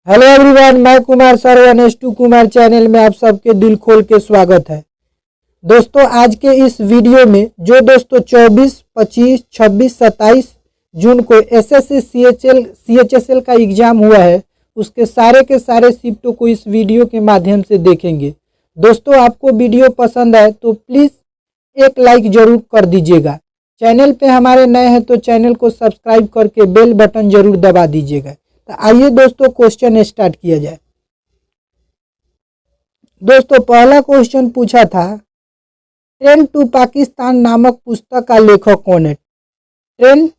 Hello everyone, मैं Kumar sir NS2 Kumar channel में आप सबके दिल खोल के स्वागत है। दोस्तों, आज के इस वीडियो में जो दोस्तों 24, 25, 26, 27 जून को SSC CHSL का एग्जाम हुआ है, उसके सारे के सारे शिफ्टों को इस वीडियो के माध्यम से देखेंगे। दोस्तों, आपको वीडियो पसंद आए तो प्लीज़ एक लाइक जरूर कर दीजिएगा। चैनल पे हमारे नए हैं तो चैनल को सब्सक्राइब करके बेल बटन जरूर दबा दीजिएगा। तो आइए दोस्तों, क्वेश्चन स्टार्ट किया जाए। दोस्तों, पहला क्वेश्चन पूछा था, ट्रेन टू पाकिस्तान नामक पुस्तक का लेखक कौन है? ट्रेन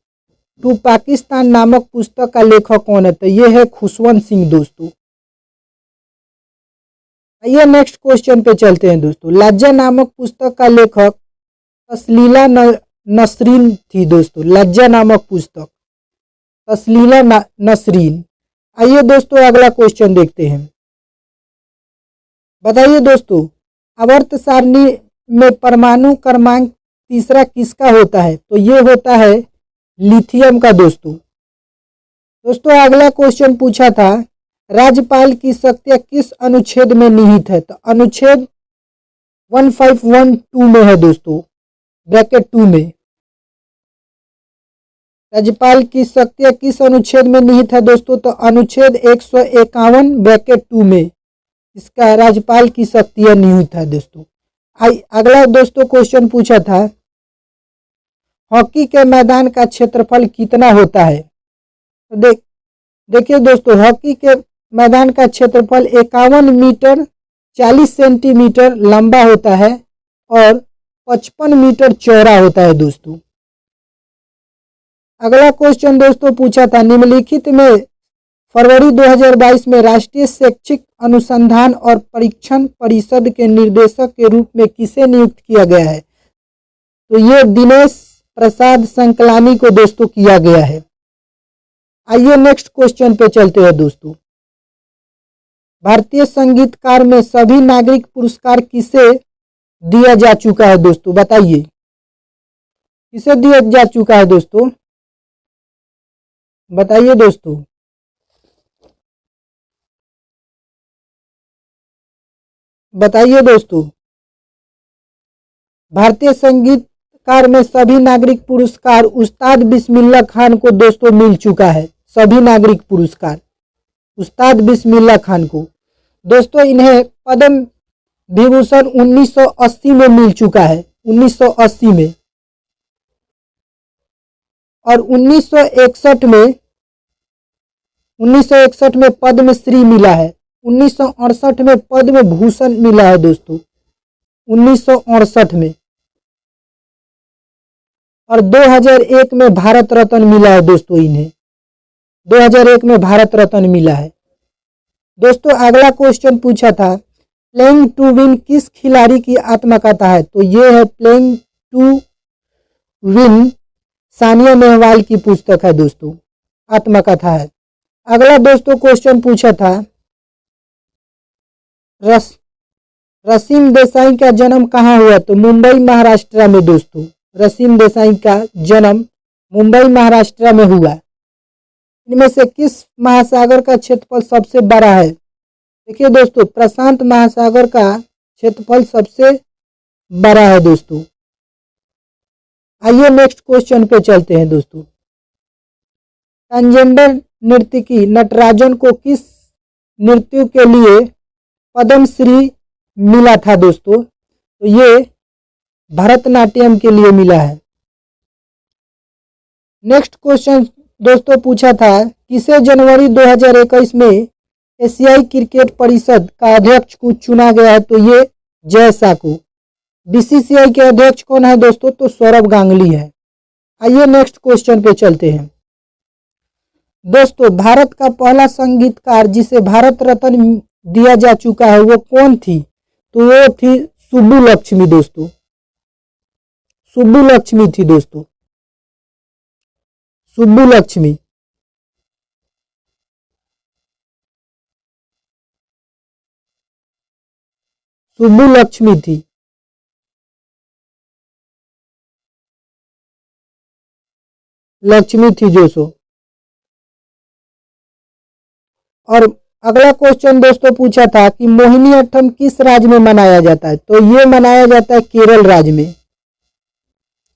टू पाकिस्तान नामक पुस्तक का लेखक कौन है? तो ये है खुशवंत सिंह दोस्तों। आइए नेक्स्ट क्वेश्चन पे चलते हैं दोस्तों। लज्जा नामक पुस्तक का लेखक तसलीला नसरीन थी दोस्तों। लज्जा नामक पुस्तक तसलीला नसरीन। आइए दोस्तों, अगला क्वेश्चन देखते हैं। बताइए दोस्तों, आवर्त सारणी में परमाणु क्रमांक तीसरा किसका होता है? तो ये होता है लिथियम का दोस्तों। अगला क्वेश्चन पूछा था, राज्यपाल की शक्तियां किस अनुच्छेद में निहित है? तो अनुच्छेद 1512 में है दोस्तों, ब्रैकेट 2 में। राज्यपाल की शक्तियां किस अनुच्छेद में निहित है दोस्तों? तो अनुच्छेद 151 ब्रैकेट 2 में इसका राज्यपाल की शक्तियां निहित है दोस्तों। अगला दोस्तों क्वेश्चन पूछा था, हॉकी के मैदान का क्षेत्रफल कितना होता है? तो देखिए दोस्तों, हॉकी के मैदान का क्षेत्रफल 51 मीटर 40 सेंटीमीटर लंबा होता है और 55 मीटर चौड़ा होता है दोस्तों। अगला क्वेश्चन दोस्तों पूछा था, निम्नलिखित में फरवरी 2022 में राष्ट्रीय शैक्षिक अनुसंधान और परीक्षण परिषद के निर्देशक के रूप में किसे नियुक्त किया गया है? तो ये दिनेश प्रसाद संकलानी को दोस्तों किया गया है। आइए नेक्स्ट क्वेश्चन पे चलते हैं दोस्तों। भारतीय संगीतकार में सभी नागरिक पुरस्कार किसे दिया जा चुका है दोस्तों? बताइए, किसे दिया जा चुका है दोस्तों? बताइए दोस्तों। बताइए दोस्तों, भारतीय संगीतकार में सभी नागरिक पुरस्कार उस्ताद बिस्मिल्लाह खान को दोस्तों मिल चुका है। सभी नागरिक पुरस्कार उस्ताद बिस्मिल्लाह खान को दोस्तों। इन्हें पद्म विभूषण 1980 में मिल चुका है, 1980 में। और 1961 में पद्मश्री मिला है। 1968 में पद्म भूषण मिला है दोस्तों, 1968 में। और 2001 में भारत रत्न मिला है दोस्तों इन्हें। 2001 में भारत रत्न मिला है दोस्तों। अगला क्वेश्चन पूछा था, प्लेइंग टू विन किस खिलाड़ी की आत्मकथा है? तो ये है playing to win, Saina Nehwal की पुस्तक है दोस्तों, आत्मकथा है। अगला दोस्तों क्वेश्चन पूछा था, रसीम देसाई का जन्म कहाँ हुआ? तो मुंबई महाराष्ट्र में दोस्तों। रसीम देसाई का जन्म मुंबई महाराष्ट्र में हुआ। इनमें से किस महासागर का क्षेत्रफल सबसे बड़ा है? देखिए दोस्तों, प्रशांत महासागर का क्षेत्रफल सबसे बड़ा है दोस्तों। आइए नेक्स्ट क्वेश्चन पे चलते हैं दोस्तों। ट्रांसजेंडर नर्तकी नटराजन को किस नृत्य के लिए पद्मश्री मिला था दोस्तों? तो ये भरतनाट्यम के लिए मिला है। नेक्स्ट क्वेश्चन दोस्तों पूछा था, किसे जनवरी 2021 में एशियाई क्रिकेट परिषद का अध्यक्ष को चुना गया है? तो ये जय शाह को। BCCI के अध्यक्ष कौन है दोस्तों? तो सौरभ गांगुली है। आइए नेक्स्ट क्वेश्चन पे चलते हैं दोस्तों। भारत का पहला संगीतकार जिसे भारत रत्न दिया जा चुका है वो कौन थी? तो वो थी सुब्बुलक्ष्मी दोस्तों। सुब्बुलक्ष्मी थी दोस्तों, सुब्बुलक्ष्मी। सुब्बुलक्ष्मी थी। लक्ष्मी थी जो सो। और अगला क्वेश्चन दोस्तों पूछा था कि मोहिनीअट्टम किस राज्य में मनाया जाता है, तो ये मनाया जाता है केरल राज्य में,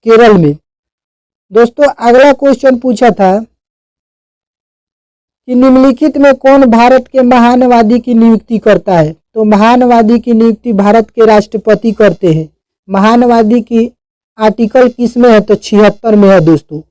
केरल में। दोस्तों अगला क्वेश्चन पूछा था कि निम्नलिखित में कौन भारत के महानवादी की नियुक्ति करता है, तो महानवादी की नियुक्ति भारत के राष्ट्रपति करते हैं। महानवादी की आर्टिकल किस में है, तो 76 में है दोस्तों।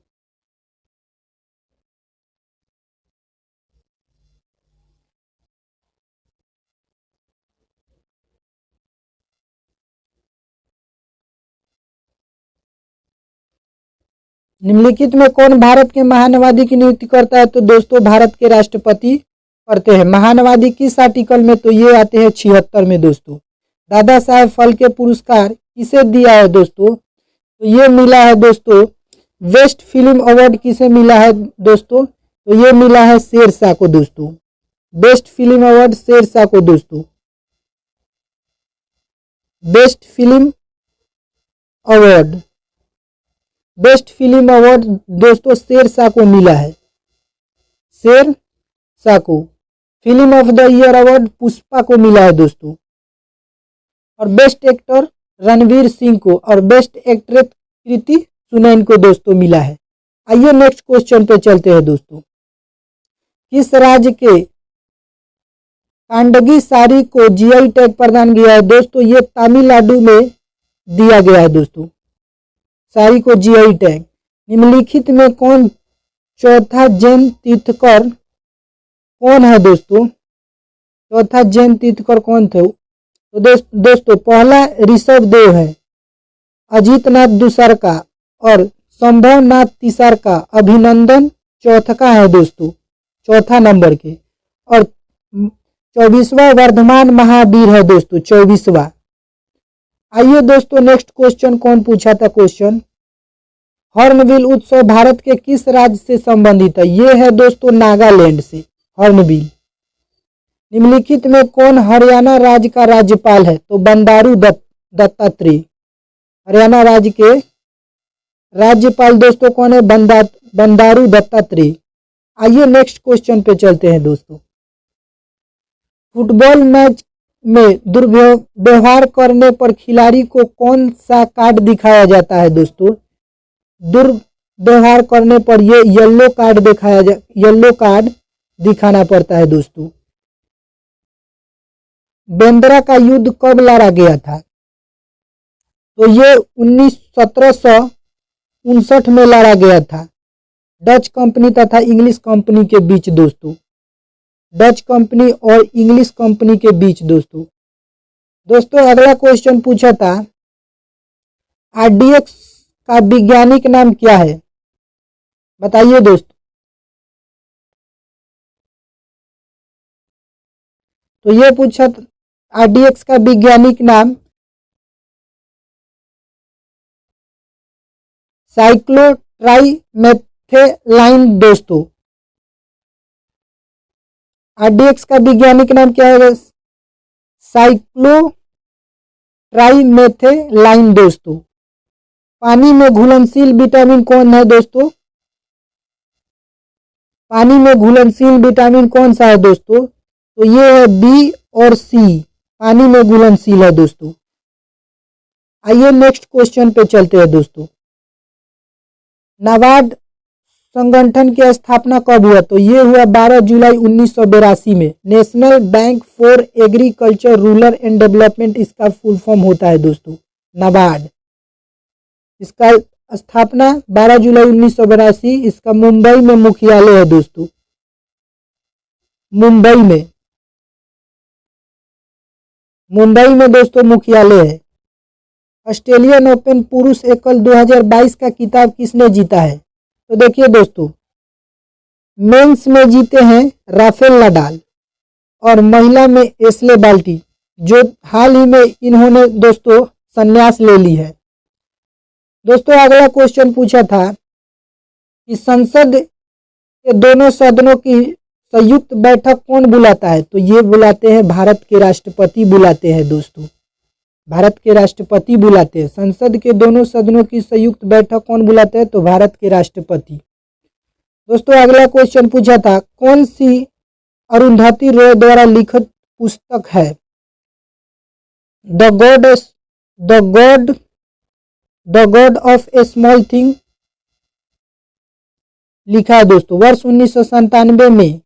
निम्नलिखित में कौन भारत के महानवादी की नियुक्ति करता है, तो दोस्तों भारत के राष्ट्रपति करते हैं। महानवादी किस आर्टिकल में, तो ये आते हैं 76 में दोस्तों। दादा साहेब फाल्के पुरस्कार किसे दिया है दोस्तों, तो ये मिला है दोस्तों बेस्ट फिल्म अवार्ड किसे मिला है दोस्तों, तो ये मिला है शेरशाह को दोस्तों। बेस्ट फिल्म अवार्ड शेरशाह को दोस्तों। Best film award, best film award दोस्तों शेरशाह को मिला है, शेरशाह को। Film of the year award Pushpa को मिला है दोस्तों। और बेस्ट एक्टर रणवीर सिंह को और बेस्ट एक्ट्रेस कृति सुनैन को दोस्तों मिला है। आइए नेक्स्ट क्वेश्चन पे चलते हैं दोस्तों। किस राज्य के कांडगी साड़ी को जीआई टैग प्रदान किया है, दोस्तों ये तमिलनाडु में दिया गया है दोस्तों, साड़ी को जीआई टैग। निम्नलिखित में कौन चौथा जैन तीर्थकर कौन है दोस्तों, चौथा जैन तीर्थकर कौन थे, तो दोस्तों पहला ऋषभ देव है, अजीतनाथ दूसर का और संभवनाथ तीसर का, अभिनंदन चौथा है दोस्तों, चौथा नंबर के। और 24वां वर्धमान महावीर है दोस्तों, 24वां। आइए दोस्तों नेक्स्ट क्वेश्चन कौन पूछा था क्वेश्चन, हॉर्नबिल उत्सव भारत के किस राज्य से संबंधित है, ये है दोस्तों नागालैंड से हॉर्नबिल। निम्नलिखित में कौन हरियाणा राज्य का राज्यपाल है, तो बंडारू दत्तात्रेय। हरियाणा राज्य के राज्यपाल दोस्तों कौन है, बंडारू दत्तात्रेय। आइए नेक्स्ट क्वेश्चन पे चलते हैं दोस्तों। फुटबॉल मैच में दुर्व्यवहार करने पर खिलाड़ी को कौन सा कार्ड दिखाया जाता है दोस्तों, दुर्व्यवहार करने पर ये येलो कार्ड दिखाना पड़ता है दोस्तों। बेंद्रा का युद्ध कब लड़ा गया था, तो ये 1759 में लड़ा गया था, डच कंपनी तथा इंग्लिश कंपनी के बीच दोस्तों, डच कंपनी और इंग्लिश कंपनी के बीच दोस्तों। दोस्तों अगला क्वेश्चन पूछा था आरडीएक्स का वैज्ञानिक नाम क्या है, बताइए दोस्तों। तो ये पूछा आरडीएक्स का वैज्ञानिक नाम साइक्लोट्राइमेथेलाइन दोस्तों। आरडीएक्स का वैज्ञानिक नाम क्या है, साइक्लोट्राइमेथेलाइन दोस्तों। पानी में घुलनशील विटामिन कौन है दोस्तों, पानी में घुलनशील विटामिन कौन सा है दोस्तों, तो ये है बी और सी, पानी में घुलनशील है दोस्तों। आइए नेक्स्ट क्वेश्चन पे चलते हैं दोस्तों। नाबार्ड संगठन की स्थापना कब हुआ, तो ये हुआ 12 जुलाई 1982 में। National bank for agriculture rural and development इसका फुल फॉर्म होता है दोस्तों, नाबार्ड। इसका स्थापना 12 जुलाई 1982, इसका मुंबई में मुख्यालय है दोस्तों, मुंबई में दोस्तों मुख्यालय है। ऑस्ट्रेलियन ओपन पुरुष एकल 2022 का खिताब किसने जीता है, तो देखिए दोस्तों मेंस में जीते हैं राफेल नडाल और महिला में एशले बाल्टी, जो हाल ही में इन्होंने दोस्तों संन्यास ले ली है। दोस्तों अगला क्वेश्चन पूछा था कि संसद के दोनों सदनों की संयुक्त बैठक कौन बुलाता है, तो ये बुलाते हैं भारत के राष्ट्रपति बुलाते हैं दोस्तों, भारत के राष्ट्रपति बुलाते हैं। संसद के दोनों सदनों की संयुक्त बैठक कौन बुलाते हैं, तो भारत के राष्ट्रपति। दोस्तों अगला क्वेश्चन पूछा था कौन सी अरुंधति रॉय द्वारा लिखित पुस्तक है? The God the God the God of A small thing लिखा है दोस्तों। वर्ष 1997 में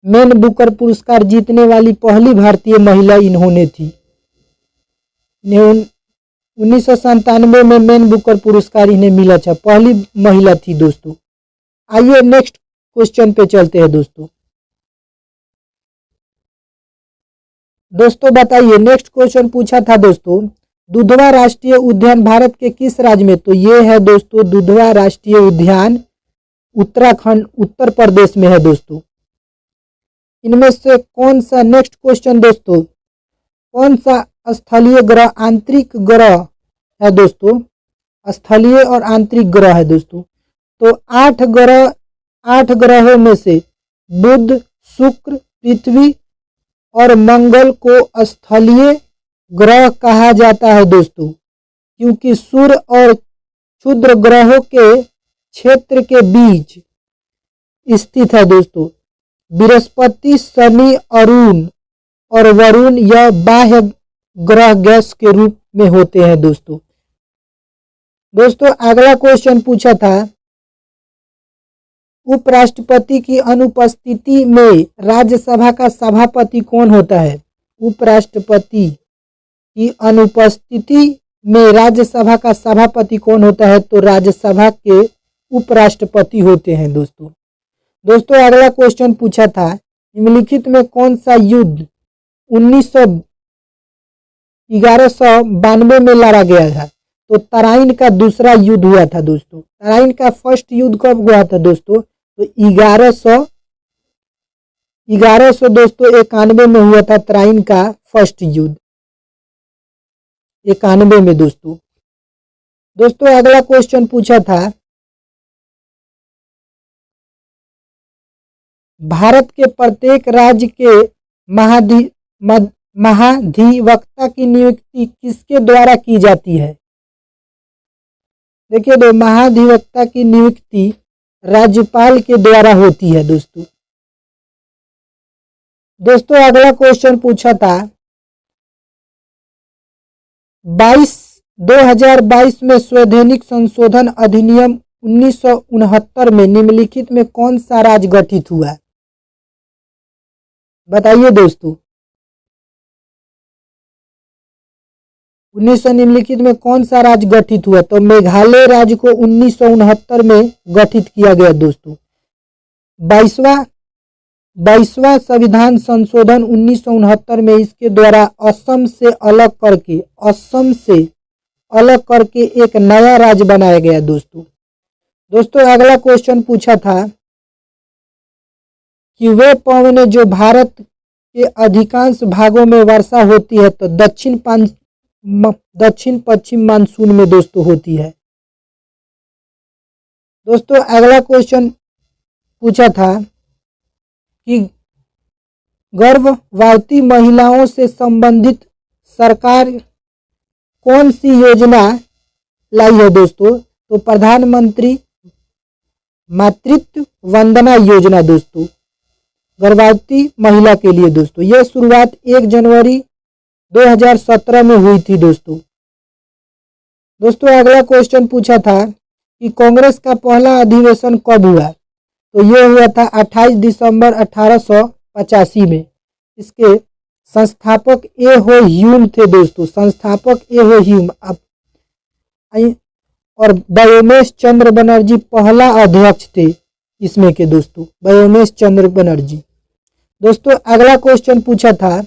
मैन बुकर पुरस्कार जीतने वाली पहली भारतीय महिला इन्होंने थी। 1997 में मैन बुकर पुरस्कार इन्हें मिला था, पहली महिला थी दोस्तों। आइए नेक्स्ट क्वेश्चन पे चलते हैं दोस्तों। दोस्तों बताइए, नेक्स्ट क्वेश्चन पूछा था दोस्तों, दुधवा राष्ट्रीय उद्यान भारत के किस राज्य में? तो ये है दोस्तों दुधवा राष्ट्रीय उद्यान उत्तराखंड उत्तर प्रदेश में है दोस्तों। इनमें से कौन सा, नेक्स्ट क्वेश्चन दोस्तों, कौन सा स्थलीय ग्रह आंतरिक ग्रह है दोस्तों? स्थलीय और आंतरिक ग्रह है दोस्तों। तो 8 ग्रहों में से बुध, शुक्र, पृथ्वी और मंगल को स्थलीय ग्रह कहा जाता है दोस्तों, क्योंकि सूर्य और क्षुद्र ग्रहों के क्षेत्र के बीच स्थित है दोस्तों। बृहस्पति, शनि, अरुण और वरुण यह बाह्य ग्रह गैस के रूप में होते हैं दोस्तों। दोस्तों अगला क्वेश्चन पूछा था, उपराष्ट्रपति की अनुपस्थिति में राज्यसभा का सभापति कौन होता है? उपराष्ट्रपति की अनुपस्थिति में राज्यसभा का सभापति कौन होता है? तो राज्यसभा के उपराष्ट्रपति होते हैं दोस्तों। दोस्तों अगला क्वेश्चन पूछा था, निम्नलिखित में कौन सा युद्ध 1192 में लड़ा गया था? तो तराइन का दूसरा युद्ध हुआ था दोस्तों। तराइन का फर्स्ट युद्ध कब हुआ था दोस्तों? तो 1191 दोस्तों में हुआ था तराइन का फर्स्ट युद्ध, 91 में दोस्तों। दोस्तों अगला क्वेश्चन पूछा था, भारत के प्रत्येक राज्य के महाधिवक्ता की नियुक्ति किसके द्वारा की जाती है? देखिए दो, महाधिवक्ता की नियुक्ति राज्यपाल के द्वारा होती है दोस्तों। दोस्तों अगला क्वेश्चन पूछा था, 2022 में संवैधानिक संशोधन अधिनियम 1969 में निम्नलिखित में कौन सा राज्य गठित हुआ? बताइए दोस्तों, 1900 निम्नलिखित में कौन सा राज्य गठित हुआ? तो मेघालय राज्य को 1969 में गठित किया गया दोस्तों। 22वां संविधान संशोधन 1969 में इसके द्वारा असम से अलग करके एक नया राज्य बनाया गया दोस्तों। दोस्तों अगला क्वेश्चन पूछा था कि वे पवनें जो भारत के अधिकांश भागों में वर्षा होती है तो दक्षिण पश्चिम मानसून में दोस्तों होती है। दोस्तों अगला क्वेश्चन पूछा था कि गर्भवती महिलाओं से संबंधित सरकार कौन सी योजना लाई है दोस्तों? तो प्रधानमंत्री मातृत्व वंदना योजना दोस्तों, गर्भवती महिला के लिए दोस्तों। यह शुरुआत 1 जनवरी 2017 में हुई थी दोस्तों। दोस्तों अगला क्वेश्चन पूछा था कि कांग्रेस का पहला अधिवेशन कब हुआ? तो यह हुआ था 28 दिसंबर 1885 में। इसके संस्थापक ए हो ह्यूम थे दोस्तों, संस्थापक ए हो ह्यूम। और व्योमेश चंद्र बनर्जी पहला अध्यक्ष थे इसमें के दोस्तों, व्योमेश चंद्र बनर्जी। दोस्तों अगला क्वेश्चन पूछा था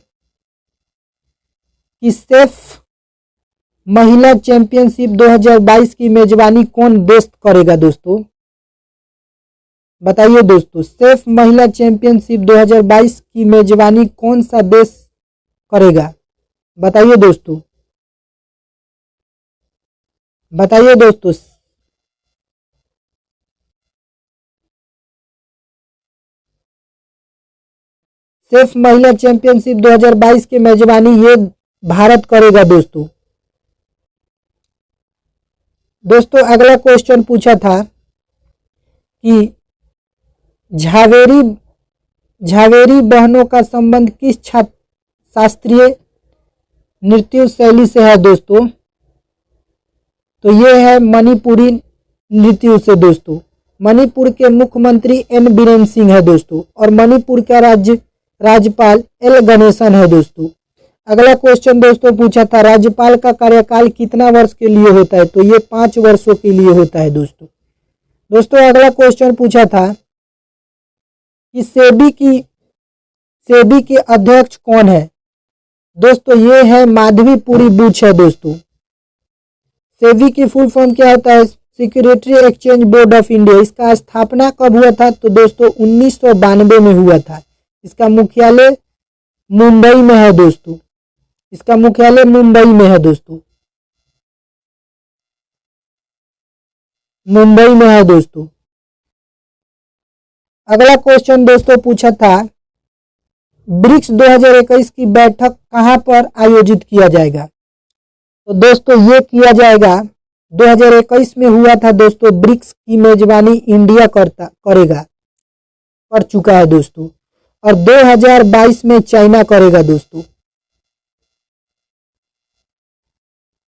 कि सेफ महिला चैंपियनशिप 2022 की मेजबानी कौन देश करेगा दोस्तों? बताइए दोस्तों, सेफ महिला चैंपियनशिप 2022 की मेजबानी कौन सा देश करेगा? बताइए दोस्तों, बताइए दोस्तों। सेफ महिला चैंपियनशिप 2022 की मेजबानी ये भारत करेगा दोस्तों। दोस्तों अगला क्वेश्चन पूछा था कि झावेरी झावेरी बहनों का संबंध किस शास्त्रीय नृत्य शैली से है दोस्तों? तो ये है मणिपुरी नृत्य से दोस्तों। मणिपुर के मुख्यमंत्री एन बीरेन सिंह है दोस्तों, और मणिपुर का राज्यपाल एल गणेशन है दोस्तों। अगला क्वेश्चन दोस्तों पूछा था, राज्यपाल का कार्यकाल कितना वर्ष के लिए होता है? तो ये 5 वर्षों के लिए होता है दोस्तों। दोस्तों अगला क्वेश्चन पूछा था कि सेबी के अध्यक्ष कौन है? दोस्तों ये है माधवीपुरी बुच है दोस्तों। सेबी की फुल फॉर्म क्या होता है? Security exchange board of India. इसका स्थापना कब हुआ था? तो दोस्तों 1992 में हुआ था। इसका मुख्यालय मुंबई में है दोस्तों। इसका मुख्यालय मुंबई में है दोस्तों। मुंबई में है दोस्तों। अगला क्वेश्चन दोस्तों पूछा था, ब्रिक्स 2021 की बैठक कहां पर आयोजित किया जाएगा? तो दोस्तों ये किया जाएगा 2021 में हुआ था दोस्तों। ब्रिक्स की मेजबानी इंडिया कर चुका है दोस्तों, और 2022 में चाइना करेगा दोस्तों।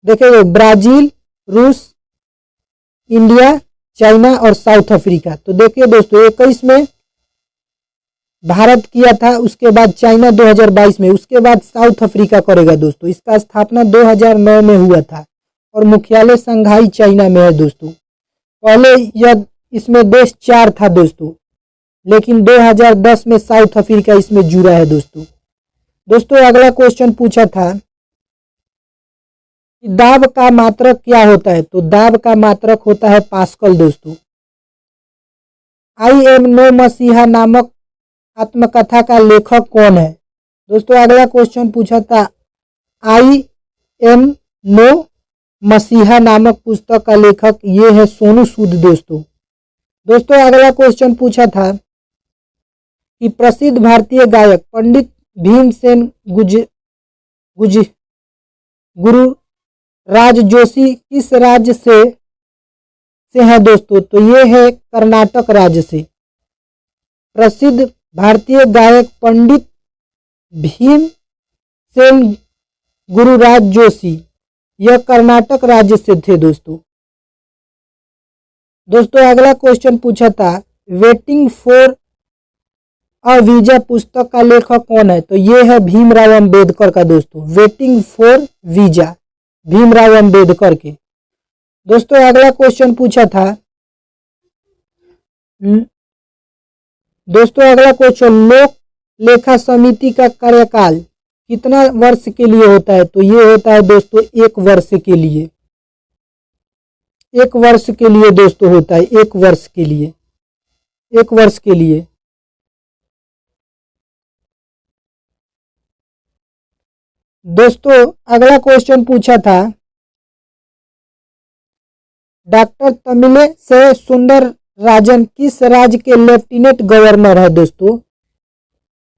देखिए ब्राजील, रूस, इंडिया, चाइना और साउथ अफ्रीका। तो देखिए दोस्तों 21 में भारत किया था, उसके बाद चाइना 2022 में, उसके बाद साउथ अफ्रीका करेगा दोस्तों। इसका स्थापना 2009 में हुआ था और मुख्यालय संघाई चाइना में है दोस्तों। पहले यह इसमें देश 4 था दोस्तों, लेकिन 2010 में साउथ अफ्रीका इसमें जुड़ा है दोस्तों। दोस्तों अगला क्वेश्चन पूछा था कि दाब का मात्रक क्या होता है? तो दाब का मात्रक होता है पास्कल दोस्तों। आई एम नो मसीहा नामक आत्मकथा का लेखक कौन है? दोस्तों अगला क्वेश्चन पूछा था, आई एम नो मसीहा नामक पुस्तक का लेखक ये है सोनू सूद दोस्तों। दोस्तों अगला क्वेश्चन पूछा था कि प्रसिद्ध भारतीय गायक पंडित भीमसेन गुरु राज जोशी किस राज्य से है दोस्तों? तो ये है कर्नाटक राज्य से। प्रसिद्ध भारतीय गायक पंडित भीमसेन गुरुराज जोशी यह कर्नाटक राज्य से थे दोस्तों। दोस्तों अगला क्वेश्चन पूछा था, वेटिंग फॉर अ वीजा पुस्तक का लेखक कौन है? तो ये है भीमराव अंबेडकर का दोस्तों। Waiting for visa Bhimrao Ambedkar के। दोस्तों अगला क्वेश्चन पूछा था, दोस्तों अगला क्वेश्चन, लोक लेखा समिति का कार्यकाल कितना वर्ष के लिए होता है? तो ये होता है दोस्तों 1 वर्ष के लिए। 1 वर्ष के लिए दोस्तों होता है, 1 वर्ष के लिए, 1 वर्ष के लिए। दोस्तों अगला क्वेश्चन पूछा था, डॉक्टर तमिलिसै सुंदरराजन किस राज्य के लेफ्टिनेंट गवर्नर है दोस्तों?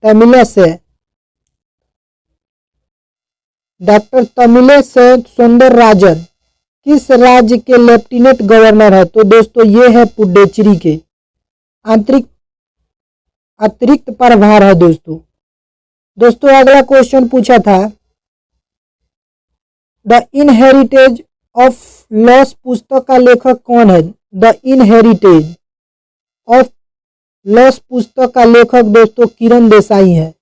तमिलिसै, डॉक्टर तमिलिसै सुंदरराजन किस राज्य के लेफ्टिनेंट गवर्नर है? तो दोस्तों ये है पुडुचेरी के। अतिरिक्त प्रभार है दोस्तों। दोस्तों अगला क्वेश्चन पूछा था, द इनहेरिटेज ऑफ लॉस पुस्तक का लेखक कौन है? द इनहेरिटेज ऑफ लॉस पुस्तक का लेखक दोस्तों किरण देसाई है।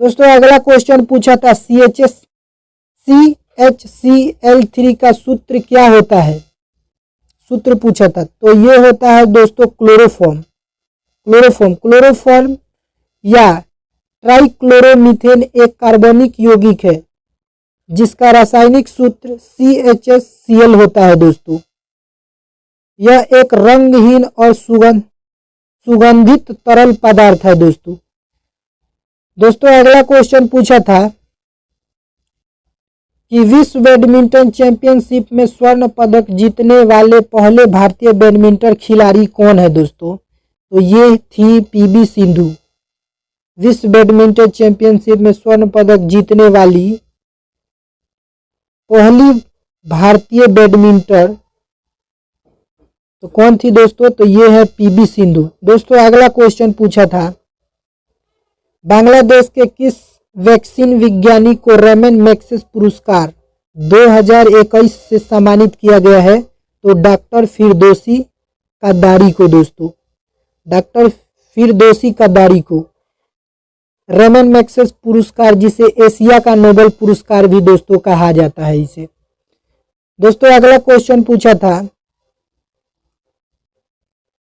दोस्तों अगला क्वेश्चन पूछा था, CHCl3 का सूत्र क्या होता है? सूत्र पूछा था, तो ये होता है दोस्तों क्लोरोफॉर्म। क्लोरोफॉर्म या ट्राइक्लोरोमीथेन एक कार्बनिक यौगिक है जिसका रासायनिक सूत्र CHCl होता है दोस्तों। यह एक रंगहीन और सुगंधित तरल पदार्थ है दोस्तों। दोस्तों अगला क्वेश्चन पूछा था कि विश्व बैडमिंटन चैंपियनशिप में स्वर्ण पदक जीतने वाले पहले भारतीय बैडमिंटन खिलाड़ी कौन है दोस्तों? तो ये थी PV सिंधु। विश्व बैडमिंटन चैंपियनशिप में स्वर्ण पदक जीतने वाली पहली भारतीय बैडमिंटन तो कौन थी दोस्तों? तो ये है PV सिंधु। दोस्तों अगला क्वेश्चन पूछा था बांग्लादेश के किस वैक्सीन विज्ञानी को रेमन मैग्सेसे पुरस्कार 2021 से सम्मानित किया गया है? तो डॉक्टर फिरदौसी कद्दारी को दोस्तों, डॉक्टर फिरदौसी कद्दारी को रेमन मैग्सेसे पुरस्कार, जिसे एशिया का नोबेल पुरस्कार भी दोस्तों कहा जाता है इसे। दोस्तों अगला क्वेश्चन पूछा था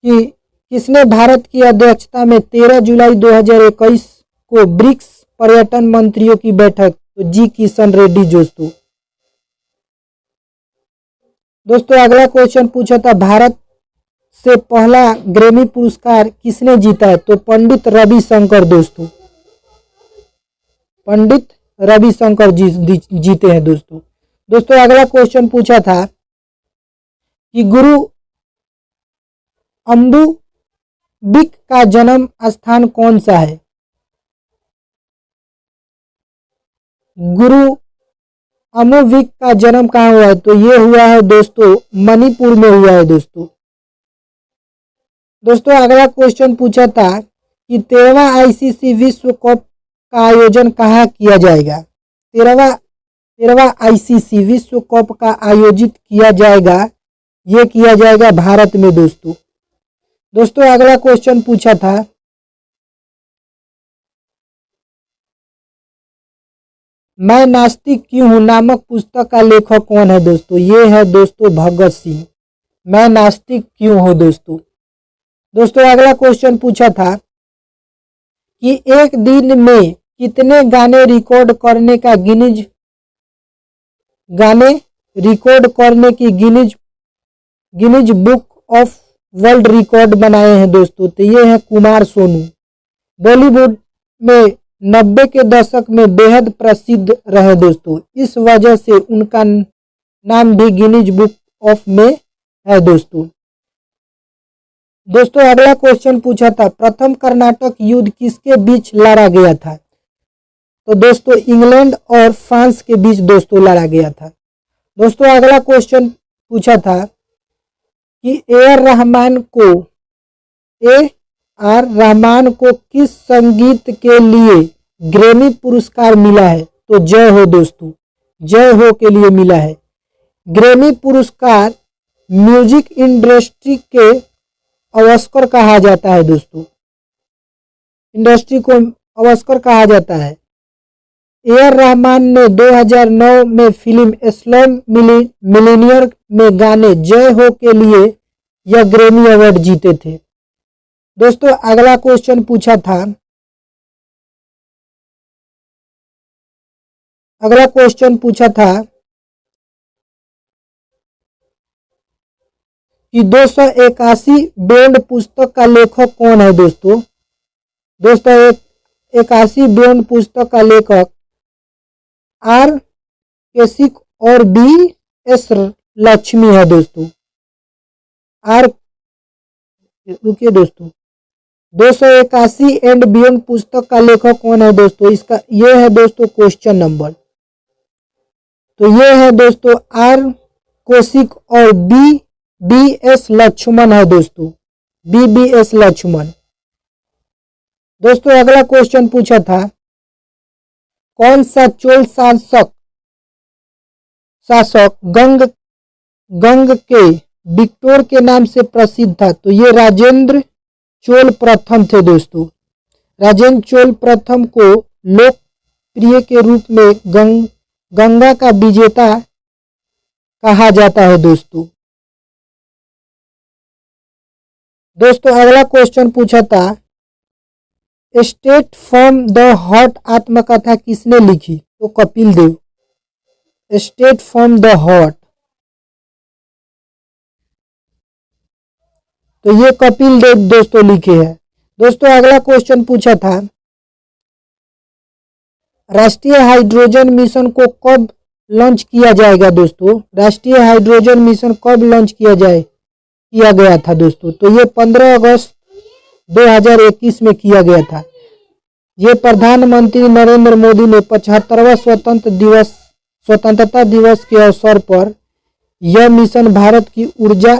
कि किसने भारत की अध्यक्षता में 13 जुलाई 2021 को ब्रिक्स पर्यटन मंत्रियों की बैठक? तो जी किशन रेड्डी दोस्तों। दोस्तों अगला क्वेश्चन पूछा था भारत से पहला ग्रैमी पुरस्कार किसने जीता है? तो पंडित रविशंकर दोस्तों, पंडित रविशंकर जीते हैं दोस्तों। दोस्तों अगला क्वेश्चन पूछा था कि गुरु अम्बुबिक का जन्म स्थान कौन सा है? गुरु अम्बुबिक का जन्म कहाँ हुआ है? तो ये हुआ है दोस्तों मणिपुर में हुआ है दोस्तों। दोस्तों अगला क्वेश्चन पूछा था कि 13वां आईसीसी विश्व कप का आयोजन कहाँ किया जाएगा? 13वां आईसीसी विश्व कप का आयोजित किया जाएगा, ये किया जाएगा भारत में दोस्तों। दोस्तों अगला क्वेश्चन पूछा था मैं नास्तिक क्यों हूं नामक पुस्तक का लेखक कौन है? दोस्तों ये है दोस्तों भगत सिंह। मैं नास्तिक क्यों हूं दोस्तों। दोस्तों अगला क्वेश्चन पूछा था कि एक दिन में कितने गाने रिकॉर्ड करने की Guinness book of world record बनाए हैं दोस्तों? तो ये है कुमार सोनू। बॉलीवुड में 90 के दशक में बेहद प्रसिद्ध रहे दोस्तों, इस वजह से उनका नाम भी गिनीज बुक ऑफ में है दोस्तों। दोस्तों अगला क्वेश्चन पूछा था प्रथम कर्नाटक युद्ध किसके बीच लड़ा गया था? तो दोस्तों इंग्लैंड और फ्रांस के बीच दोस्तों लड़ा गया था। दोस्तों अगला क्वेश्चन पूछा था कि ए आर रहमान को किस संगीत के लिए ग्रैमी पुरस्कार मिला है? तो जय हो दोस्तों, जय हो के लिए मिला है। ग्रैमी पुरस्कार म्यूजिक इंडस्ट्री के ऑस्कर कहा जाता है दोस्तों, इंडस्ट्री को ऑस्कर कहा जाता है। ए आर रहमान ने 2009 में फिल्म स्लम मिलीनियर में गाने जय हो के लिए यह ग्रैमी अवार्ड जीते थे। दोस्तों अगला क्वेश्चन पूछा था कि 281 बैंड पुस्तक का लेखक कौन है दोस्तों? 281 बैंड पुस्तक का लेखक आर केसिक और बी एस लक्ष्मी है दोस्तों। रुकिए दोस्तों, 281 एंड बियॉन्ड पुस्तक का लेखक कौन है दोस्तों? इसका ये है दोस्तों क्वेश्चन नंबर। तो ये है दोस्तों आर कौशिक और बी एस लक्ष्मण है दोस्तों, बी एस लक्ष्मण। दोस्तों अगला क्वेश्चन पूछा था कौन सा चोल शासक गंग के विक्टोर के नाम से प्रसिद्ध था? तो ये राजेंद्र चोल प्रथम थे दोस्तों। राजेंद्र चोल प्रथम को लोकप्रिय के रूप में गंगा का विजेता कहा जाता है दोस्तों। दोस्तों अगला क्वेश्चन पूछा था स्टेट फ्रॉम द हार्ट आत्मकथा किसने लिखी? तो Kapil Dev. State from the heart, तो ये कपिल देव दोस्तों लिखे हैं। दोस्तों अगला क्वेश्चन पूछा था राष्ट्रीय हाइड्रोजन मिशन को कब लॉन्च किया जाएगा दोस्तों? राष्ट्रीय हाइड्रोजन मिशन कब लॉन्च किया गया था दोस्तों? तो ये 15 अगस्त 2021 में किया गया था। ये प्रधानमंत्री नरेंद्र मोदी ने 75वां स्वतंत्रता दिवस के अवसर पर यह मिशन भारत की ऊर्जा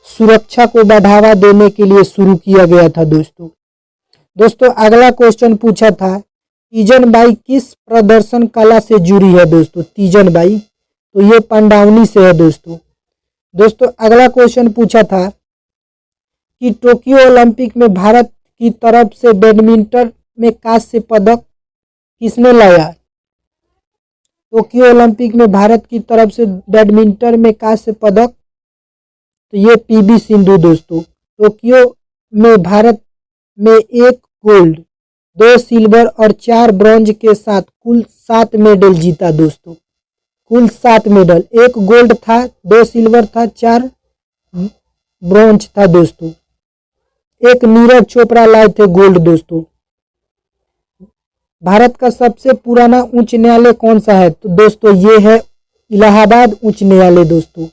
सुरक्षा को बढ़ावा देने के लिए शुरू किया गया था दोस्तों। दोस्तों अगला क्वेश्चन पूछा था तीजन बाई किस प्रदर्शन कला से जुड़ी है दोस्तों। तीजन बाई तो ये पंडावनी से है दोस्तों। दोस्तों अगला क्वेश्चन पूछा था कि टोक्यो ओलंपिक में भारत की तरफ से बैडमिंटन में कांस्य पदक किसने लाया। टोक्यो ओलंपिक में भारत की तरफ से बैडमिंटन में कांस्य पदक तो ये पीवी सिंधु दोस्तों। टोक्यो में भारत में 1 गोल्ड 2 सिल्वर और 4 ब्रॉन्ज के साथ कुल 7 मेडल जीता दोस्तों। कुल 7 मेडल, 1 गोल्ड था, 2 सिल्वर था, 4 ब्रॉन्ज था दोस्तों। एक नीरज चोपड़ा लाए थे गोल्ड दोस्तों। भारत का सबसे पुराना उच्च न्यायालय कौन सा है तो दोस्तों ये है इलाहाबाद उच्च न्यायालय दोस्तों।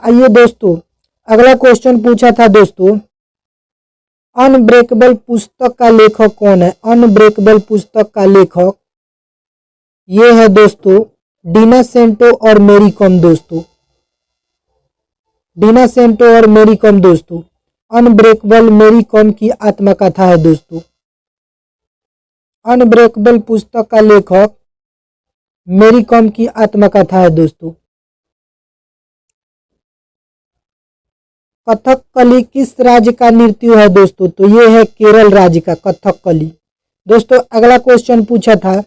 आइए दोस्तों अगला क्वेश्चन पूछा था दोस्तों अनब्रेकेबल पुस्तक का लेखक कौन है। अनब्रेकेबल पुस्तक का लेखक ये है दोस्तों डीना सेंटो और मेरी कॉम दोस्तों। डीना सेंटो और मेरी कॉम दोस्तों। अनब्रेकेबल मेरी कॉम की आत्मकथा है दोस्तों। अनब्रेकेबल पुस्तक का लेखक मेरी कॉम की आत्मकथा है दोस्तों। कथकली किस राज्य का नृत्य है दोस्तों तो ये है केरल राज्य का कथकली। दोस्तों अगला क्वेश्चन पूछा था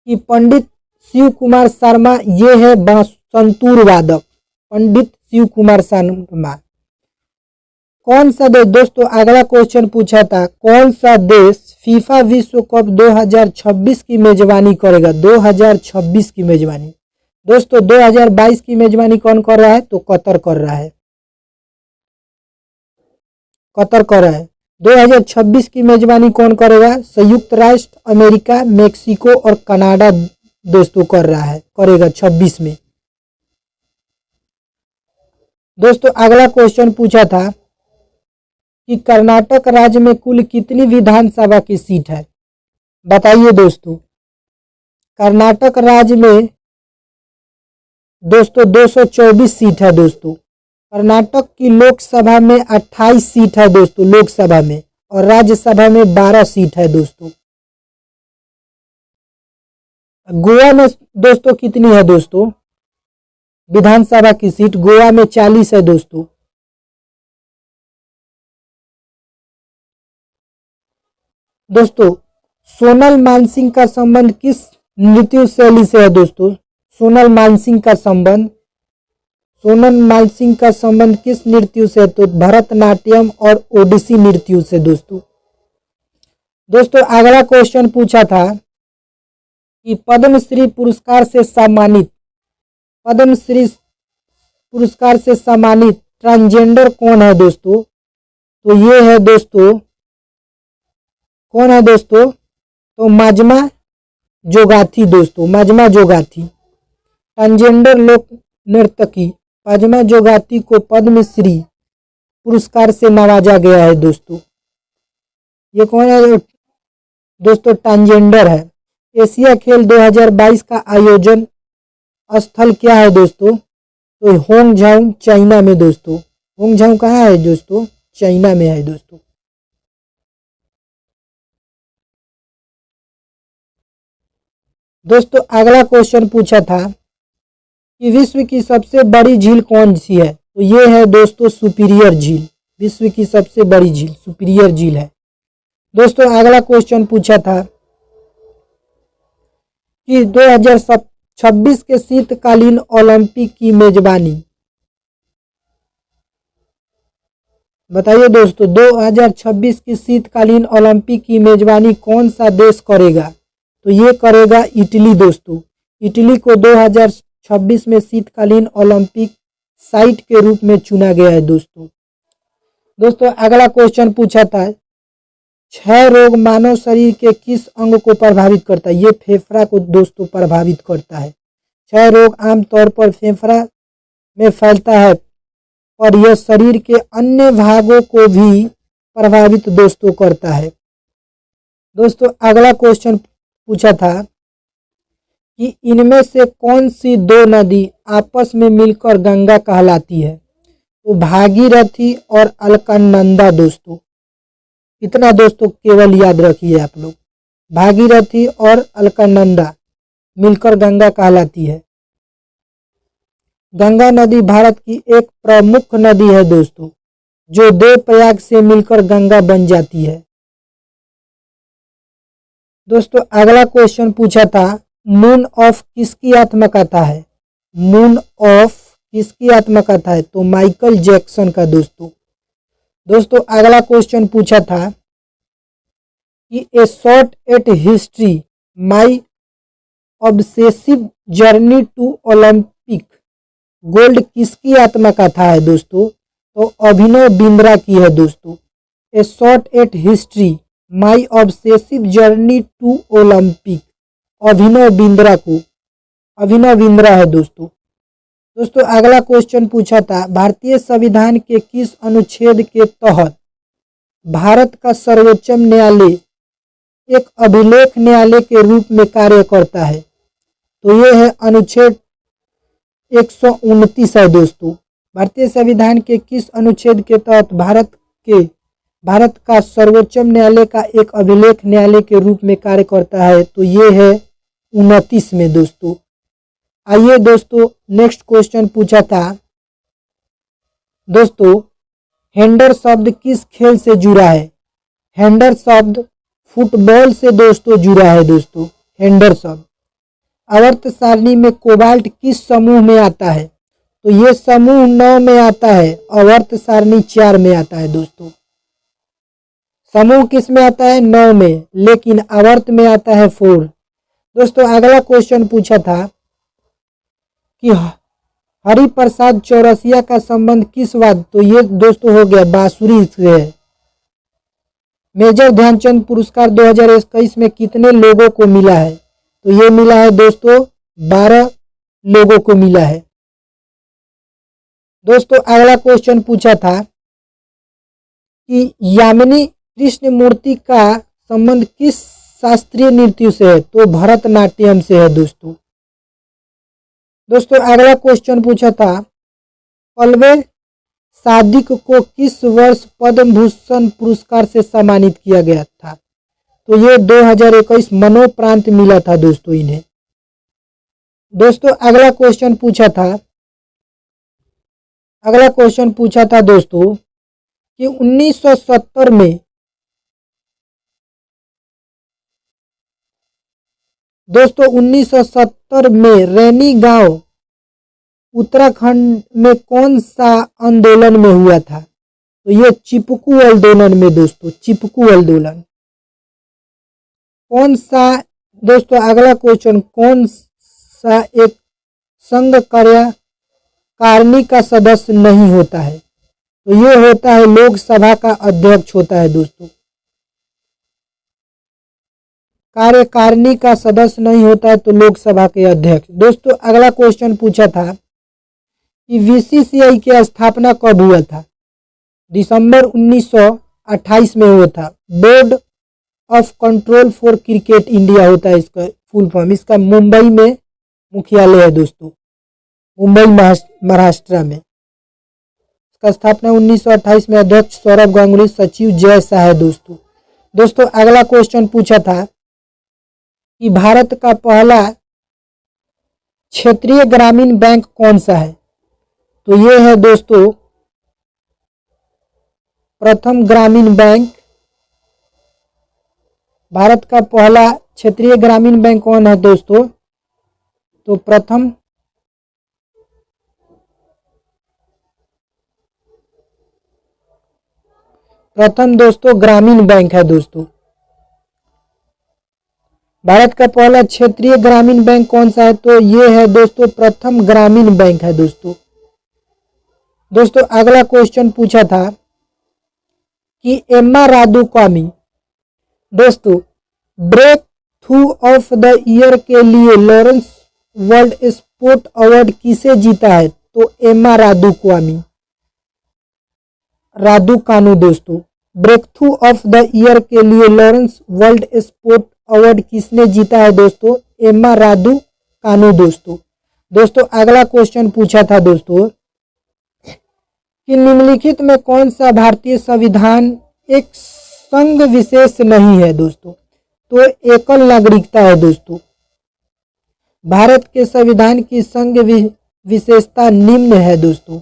कि पंडित शिव कुमार शर्मा ये है संतूर वादक। पंडित शिव कुमार शर्मा कौन सा देश। दोस्तों अगला क्वेश्चन पूछा था कौन सा देश फीफा विश्व कप 2026 की मेजबानी करेगा। 2026 की मेजबानी दोस्तों 2022 की मेजबानी कौन कर रहा है तो कतर कर रहा है। कतर कर रहा है। 2026 की मेजबानी कौन करेगा। संयुक्त राष्ट्र अमेरिका मेक्सिको और कनाडा दोस्तों कर रहा है, करेगा 26 में। दोस्तों अगला क्वेश्चन पूछा था कि कर्नाटक राज्य में कुल कितनी विधानसभा की सीट है बताइए दोस्तों। कर्नाटक राज्य में दोस्तों 224 सीट है दोस्तों। कर्नाटक की लोकसभा में 28 सीट है दोस्तों लोकसभा में, और राज्यसभा में 12 सीट है दोस्तों। गोवा में दोस्तों कितनी है दोस्तों विधानसभा की सीट। गोवा में 40 है दोस्तों। दोस्तों सोनल मानसिंह का संबंध किस नृत्य शैली से है दोस्तों। सोनल मानसिंह का संबंध किस नृत्य से है तो भरतनाट्यम और ओडिसी नृत्य से दोस्तों। दोस्तों अगला क्वेश्चन पूछा था कि पद्मश्री पुरस्कार से सम्मानित ट्रांसजेंडर कौन है दोस्तों तो ये है दोस्तों कौन है दोस्तों तो माजमा जोगाथी दोस्तों। माजमा जोगाथी ट्रांसजेंडर लोक नर्तकी माजमा जोगाथी को पद्मश्री पुरस्कार से नवाजा गया है दोस्तों। ये कौन है दोस्तों ट्रांसजेंडर है। एशिया खेल 2022 का आयोजन स्थल क्या है दोस्तों तो होंगझाऊ चाइना में दोस्तों। होंगझाऊ कहाँ है दोस्तों चाइना में है दोस्तों। दोस्तों अगला क्वेश्चन पूछा था कि विश्व की सबसे बड़ी झील कौन सी है तो ये है दोस्तों सुपीरियर झील। विश्व की सबसे बड़ी झील सुपीरियर झील है दोस्तों। अगला क्वेश्चन पूछा था कि 2026 के शीतकालीन ओलंपिक की मेजबानी बताइए दोस्तों। 2026 की शीतकालीन ओलंपिक की मेजबानी कौन सा देश करेगा तो ये करेगा इटली दोस्तों। इटली को 2026 में शीतकालीन ओलंपिक साइट के रूप में चुना गया है दोस्तों। दोस्तों अगला क्वेश्चन पूछा था क्षय रोग मानव शरीर के किस अंग को प्रभावित करता है। ये फेफड़ा को दोस्तों प्रभावित करता है। क्षय रोग आमतौर पर फेफड़ा में फैलता है और यह शरीर के अन्य भागों को भी प्रभावित दोस्तों करता है। दोस्तों अगला क्वेश्चन पूछा था कि इनमें से कौन सी 2 नदी आपस में मिलकर गंगा कहलाती है तो भागीरथी और अलकनंदा दोस्तों। कितना दोस्तों केवल याद रखिए आप लोग, भागीरथी और अलकनंदा मिलकर गंगा कहलाती है। गंगा नदी भारत की एक प्रमुख नदी है दोस्तों, जो दो प्रयाग से मिलकर गंगा बन जाती है। दोस्तों अगला क्वेश्चन पूछा था, मून ऑफ किसकी आत्मकथा है? मून ऑफ किसकी आत्मकथा है? तो माइकल जैक्सन का दोस्तों अगला क्वेश्चन पूछा था कि a shot at history my obsessive journey to Olympic gold किसकी आत्मकथा है दोस्तों? तो अभिनव बिंद्रा की है दोस्तों। A shot at history my obsessive journey to Olympic Abhinav Bindra है दोस्तों अगला क्वेश्चन पूछा था, भारतीय संविधान के किस अनुच्छेद के तहत भारत का सर्वोच्च न्यायालय एक अभिलेख न्यायालय के रूप में कार्य करता है? तो ये है अनुच्छेद 129 है दोस्तों। भारतीय संविधान के किस अनुच्छेद के तहत भारत का सर्वोच्च न्यायालय का एक अभिलेख न्यायालय के रूप में कार्य करता है? तो ये है 29 में दोस्तों। आइए दोस्तों नेक्स्ट क्वेश्चन पूछा था दोस्तों, हैंडर शब्द किस खेल से जुड़ा है? हैंडर शब्द फुटबॉल से दोस्तों जुड़ा है दोस्तों। हैंडर शब्द आवर्त सारणी में कोबाल्ट किस समूह में आता है? तो ये समूह 9 में आता है, आवर्त सारणी 4 में आता है दोस्तों। समूह किस में आता है? 9 में, लेकिन आवर्त में आता है 4। दोस्तों अगला क्वेश्चन पूछा था कि हरिप्रसाद चौरसिया का संबंध किस वाद्य? तो ये दोस्तों हो गया बांसुरी से है। मेजर ध्यानचंद पुरस्कार 2021 में कितने लोगों को मिला है? तो ये मिला है दोस्तों 12 लोगों को मिला है। दोस्तों अगला क्वेश्चन पूछा था कि यामिनी कृष्णमूर्ति का संबंध किस शास्त्रीय नृत्य से है? तो भरतनाट्यम से है दोस्तों अगला क्वेश्चन पूछा था, पल्लवे सादिक को किस वर्ष पद्म भूषण पुरस्कार से सम्मानित किया गया था? तो ये 2021 मनोप्रांत मिला था दोस्तों इन्हें। दोस्तों अगला क्वेश्चन पूछा था दोस्तों कि 1970 में दोस्तों 1970 में रैनी गांव उत्तराखंड में कौन सा आंदोलन में हुआ था? तो ये चिपकू आंदोलन में दोस्तों, चिपकू आंदोलन। कौन सा दोस्तों अगला क्वेश्चन, कौन सा एक संघ कार्यकारिणी का सदस्य नहीं होता है? तो ये होता है लोकसभा का अध्यक्ष होता है दोस्तों। कार्यकारिणी का सदस्य नहीं होता है तो लोकसभा के अध्यक्ष। दोस्तों अगला क्वेश्चन पूछा था कि बीसीसीआई की स्थापना कब हुआ था? दिसंबर 1928 में हुआ था। Board of control for cricket India होता है इसका फुल फॉर्म। इसका मुंबई में मुख्यालय है दोस्तों, मुंबई महाराष्ट्र में। इसका स्थापना 1928 में। अध्यक्ष सौरभ गांगुली, सचिव जय शाह है दोस्तों अगला क्वेश्चन पूछा था कि भारत का पहला क्षेत्रीय ग्रामीण बैंक कौन सा है? तो ये है दोस्तों प्रथम ग्रामीण बैंक। भारत का पहला क्षेत्रीय ग्रामीण बैंक कौन है दोस्तों? तो प्रथम दोस्तों ग्रामीण बैंक है दोस्तों। भारत का पहला क्षेत्रीय ग्रामीण बैंक कौन सा है? तो ये है दोस्तों प्रथम ग्रामीण बैंक है दोस्तों अगला क्वेश्चन पूछा था कि एम्मा रादुक्वामी दोस्तों breakthrough of the year के लिए लॉरेंस वर्ल्ड स्पोर्ट अवार्ड किसे जीता है? तो एम्मा रादुकानु दोस्तों। Breakthrough of the year के लिए लॉरेंस वर्ल्ड स्पोर्ट अवार्ड किसने जीता है दोस्तों? एम्मा रादुकानु दोस्तों अगला क्वेश्चन पूछा था दोस्तों कि निम्नलिखित में कौन सा भारतीय संविधान एक संघ विशेष नहीं है दोस्तों, तो एकल नागरिकता है दोस्तों। भारत के संविधान की संघ विशेषता निम्न है दोस्तों।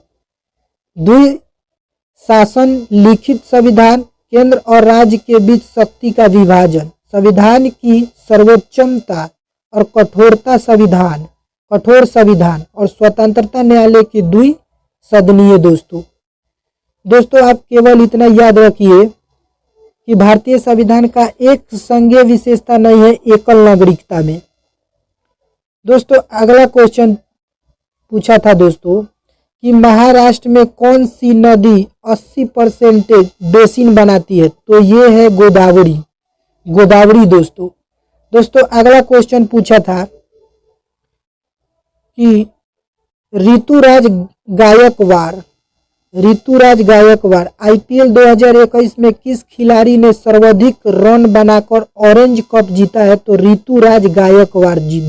द्विशासन, लिखित संविधान, केंद्र और राज्य के बीच शक्ति का विभाजन, संविधान की सर्वोच्चता और कठोर संविधान और स्वतंत्रता, न्यायालय की द्विसदनीय दोस्तों आप केवल इतना याद रखिए कि भारतीय संविधान का एक संघीय विशेषता नहीं है एकल नागरिकता में। दोस्तों अगला क्वेश्चन पूछा था दोस्तों कि महाराष्ट्र में कौन सी नदी 80% बेसिन बनाती है, तो ये है गोदावरी दोस्तों अगला क्वेश्चन पूछा था कि ऋतुराज गायकवाड़ आईपीएल 2021 में किस खिलाड़ी ने सर्वाधिक रन बनाकर ऑरेंज कप जीता है, तो ऋतुराज गायकवाड़ जी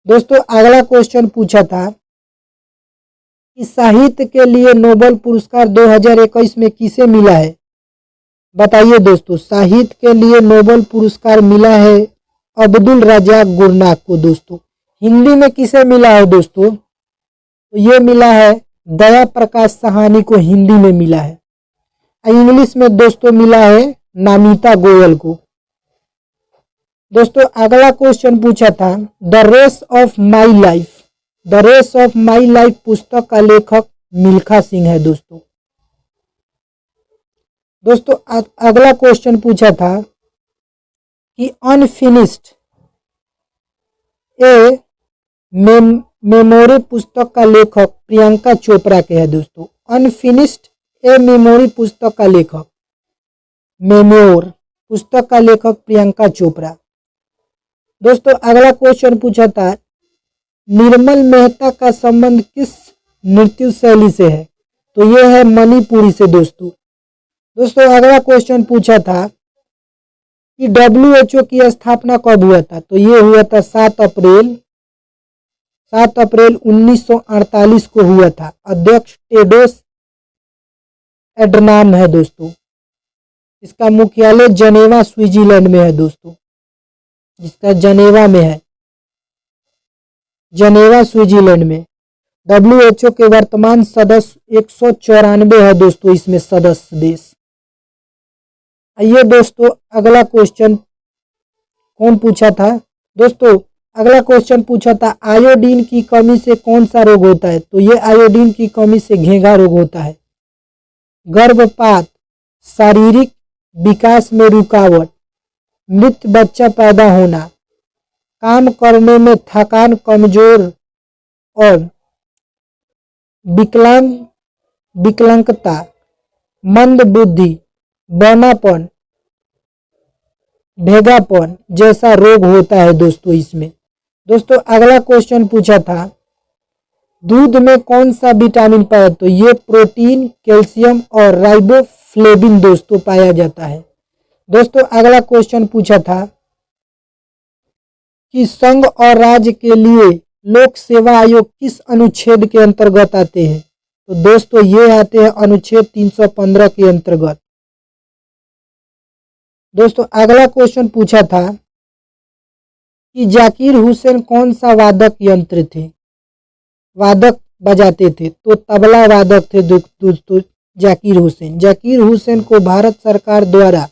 दोस्तों अगला क्वेश्चन पूछा था कि साहित्य के लिए नोबेल पुरस्कार 2021 में किसे मिला है, बताइए दोस्तों। साहित्य के लिए नोबेल पुरस्कार मिला है अब्दुल रज़ाक गुरनाक को दोस्तों। हिंदी में किसे मिला है दोस्तों, तो ये मिला है दया प्रकाश सहानी को, हिंदी में मिला है। इंग्लिश में दोस्तों मिला है नामिता गोयल को। दोस्तों अगला क्वेश्चन पूछा था the race of my life पुस्तक का लेखक मिल्खा सिंह है दोस्तों अगला क्वेश्चन पूछा था कि अनफिनिश्ड ए मेमोरी पुस्तक का लेखक प्रियंका चोपड़ा के है दोस्तों। अनफिनिश्ड ए मेमोरी पुस्तक का लेखक पुस्तक का लेखक प्रियंका चोपड़ा। दोस्तों अगला क्वेश्चन पूछा था निर्मल मेहता का संबंध किस नृत्य शैली से है, तो यह है मणिपुरी से दोस्तों अगला क्वेश्चन पूछा था कि WHO की स्थापना कब हुआ था, तो ये हुआ था 7 अप्रैल 1948 को हुआ था। अध्यक्ष टेड्रोस एड्हानॉम है दोस्तों। इसका मुख्यालय जनेवा स्विट्जरलैंड में है दोस्तों, जिसका जनेवा स्विट्जरलैंड में। WHO के वर्तमान सदस्य 194 है दोस्तों, इसमें सदस्य देश। आइए दोस्तों अगला क्वेश्चन कौन पूछा था दोस्तों, अगला क्वेश्चन पूछा था आयोडीन की कमी से कौन सा रोग होता है, तो ये आयोडीन की कमी से घेंघा रोग होता है। गर्भपात, शारीरिक विकास में रुकावट, मृत बच्चा पैदा होना, काम करने में थकान, कमजोर और विकलांगता, मंद बुद्धि, बौनापन, भेगापन जैसा रोग होता है दोस्तों इसमें। दोस्तों अगला क्वेश्चन पूछा था दूध में कौन सा विटामिन पाया, तो ये प्रोटीन, कैल्शियम और राइबोफ्लेविन दोस्तों पाया जाता है। दोस्तों अगला क्वेश्चन पूछा था कि संघ और राज्य के लिए लोक सेवा आयोग किस अनुच्छेद के अंतर्गत आते हैं, तो दोस्तों ये आते हैं अनुच्छेद 315 के अंतर्गत। दोस्तों अगला क्वेश्चन पूछा था कि जाकिर हुसैन कौन सा वादक बजाते थे, तो तबला वादक थे दोस्तों जाकिर हुसैन को भारत सरकार द्वारा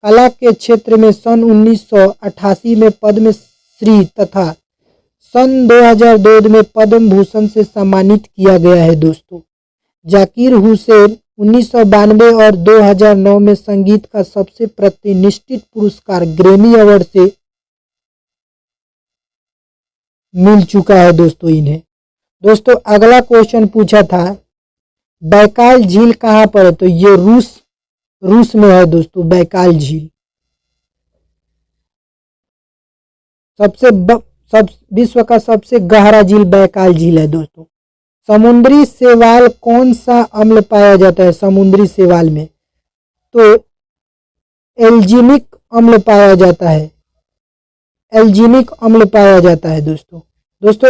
कला के क्षेत्र में सन 1988 में पद्म श्री तथा सन 2002 में पद्म भूषण से सम्मानित किया गया है दोस्तों। जाकिर हुसैन 1992 और 2009 में संगीत का सबसे प्रतिष्ठित पुरस्कार ग्रैमी अवार्ड से मिल चुका है दोस्तों इन्हें। दोस्तों अगला क्वेश्चन पूछा था बैकाल झील कहाँ पर है, तो ये रूस में है दोस्तों बैकाल झील। विश्व का सबसे गहरा झील बैकाल झील है दोस्तों। समुद्री शैवाल कौन सा अम्ल पाया जाता है समुद्री शैवाल में, तो एल्जीनिक अम्ल पाया जाता है दोस्तों